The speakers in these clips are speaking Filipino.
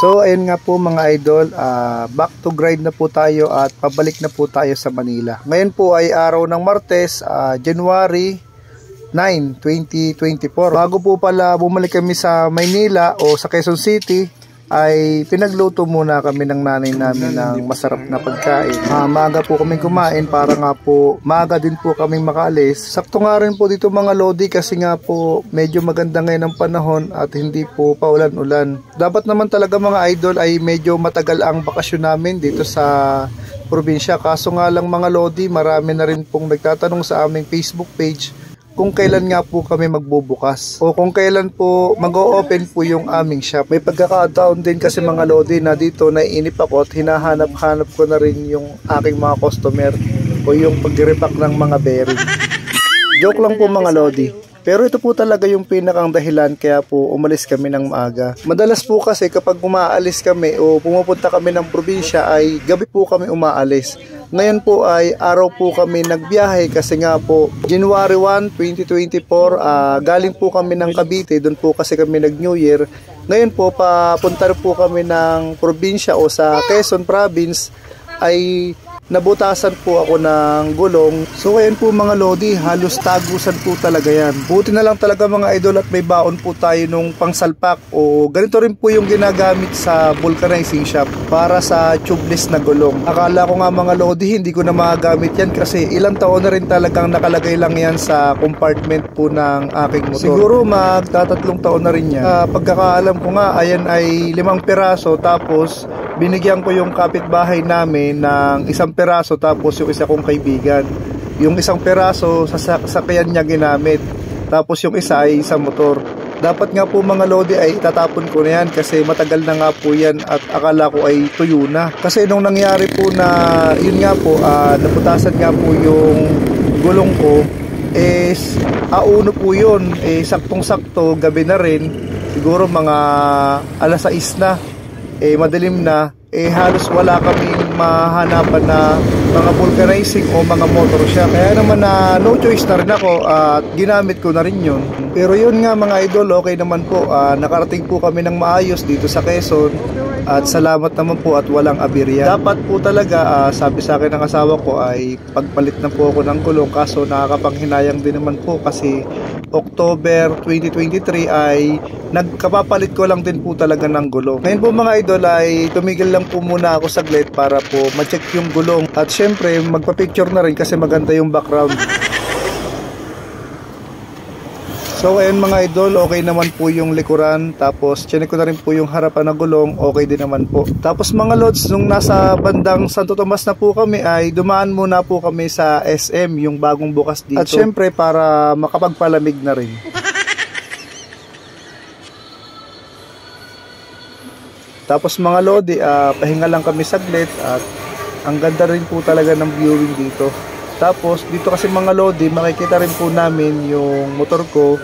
So ayun nga po mga idol, back to grind na po tayo at pabalik na po tayo sa Manila. Ngayon po ay araw ng Martes, January 9, 2024. Bago po pala bumalik kami sa Maynila o sa Quezon City, ay pinagluto muna kami ng nanay namin ng masarap na pagkain. Maaga po kaming kumain para nga po maaga din po kaming makaalis. Sakto nga rin po dito mga lodi kasi nga po medyo maganda ngayon ang panahon at hindi po paulan-ulan. Dapat naman talaga mga idol ay medyo matagal ang bakasyon namin dito sa probinsya. Kaso nga lang mga lodi, marami na rin pong nagtatanong sa aming Facebook page kung kailan nga po kami magbubukas o kung kailan po mag-o-open po yung aming shop. May pagkakataon din kasi mga lodi na dito naiinip ako at hinahanap-hanap ko na rin yung aking mga customer o yung pag-repack ng mga bearing. Joke lang po mga lodi. Pero ito po talaga yung pinakang dahilan kaya po umalis kami ng maaga. Madalas po kasi kapag umaalis kami o pumupunta kami ng probinsya ay gabi po kami umaalis. Ngayon po ay araw po kami nagbiyahe kasi nga po January 1, 2024 galing po kami ng Cavite, doon po kasi kami nag New Year. Ngayon po papunta po kami ng probinsya o sa Quezon Province ay nabutasan po ako ng gulong. So ayan po mga lodi, halos tagusan po talaga yan. Buti na lang talaga mga idol at may baon po tayo nung pangsalpak o ganito rin po yung ginagamit sa vulcanizing shop para sa tubeless na gulong. Akala ko nga mga lodi hindi ko na magagamit yan kasi ilang taon na rin talagang nakalagay lang yan sa compartment po ng aking motor. Siguro magtatatlong taon na rin yan. Pagkakaalam ko nga ayan ay 5 piraso tapos binigyan ko yung kapitbahay namin ng 1 piraso tapos yung isa kong kaibigan. Yung 1 piraso sa sakyan niya ginamit. Tapos yung isa ay sa motor. Dapat nga po mga lodi ay itatapon ko na yan kasi matagal na nga po yan at akala ko ay tuyo na. Kasi nung nangyari po na yun nga po naputasan nga po yung gulong ko is auno po yun. Saktong-sakto gabi na rin. Siguro mga alas 6 na. Madilim na, halos wala kaming mahanapan na mga vulcanizing o mga motor shop. Kaya naman no choice na rin ako at ginamit ko na rin yun. Pero yun nga mga idol, okay naman po. Nakarating po kami ng maayos dito sa Quezon at salamat naman po at walang aberya. Dapat po talaga, sabi sa akin ng asawa ko ay pagpalit na po ako ng gulong kaso nakakapanghinayang din naman po kasi October 2023 ay nagkapapalit ko lang din po talaga ng gulong. Ngayon po mga idol ay tumigil lang po muna ako saglit para po ma-check yung gulong at syempre magpa-picture na rin kasi maganda yung background. So ayun mga idol, okay naman po yung likuran. Tapos chinek ko na rin po yung harapan ng gulong, okay din naman po. Tapos mga lods, nung nasa bandang Santo Tomas na po kami ay dumaan muna po kami sa SM, yung bagong bukas dito. At syempre para makapagpalamig na rin. Tapos mga lodi, pahinga lang kami saglit at ang ganda rin po talaga ng viewing dito. Tapos dito kasi mga lodi, makikita rin po namin yung motor ko.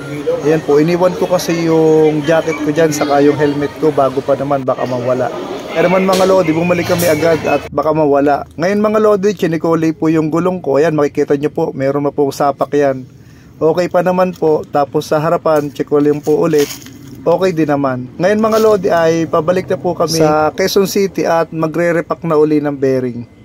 Ayan po, iniwan ko kasi yung jacket ko dyan saka yung helmet ko bago pa naman baka mawala. Kaya naman mga lodi, bumalik kami agad at baka mawala. Ngayon mga lodi, chinikoli po yung gulong ko. Ayan, makikita nyo po, meron na po sapak yan. Okay pa naman po. Tapos sa harapan, chikoli po ulit. Okay din naman. Ngayon mga lodi ay pabalik na po kami sa Quezon City at magre-repack na uli ng bearing.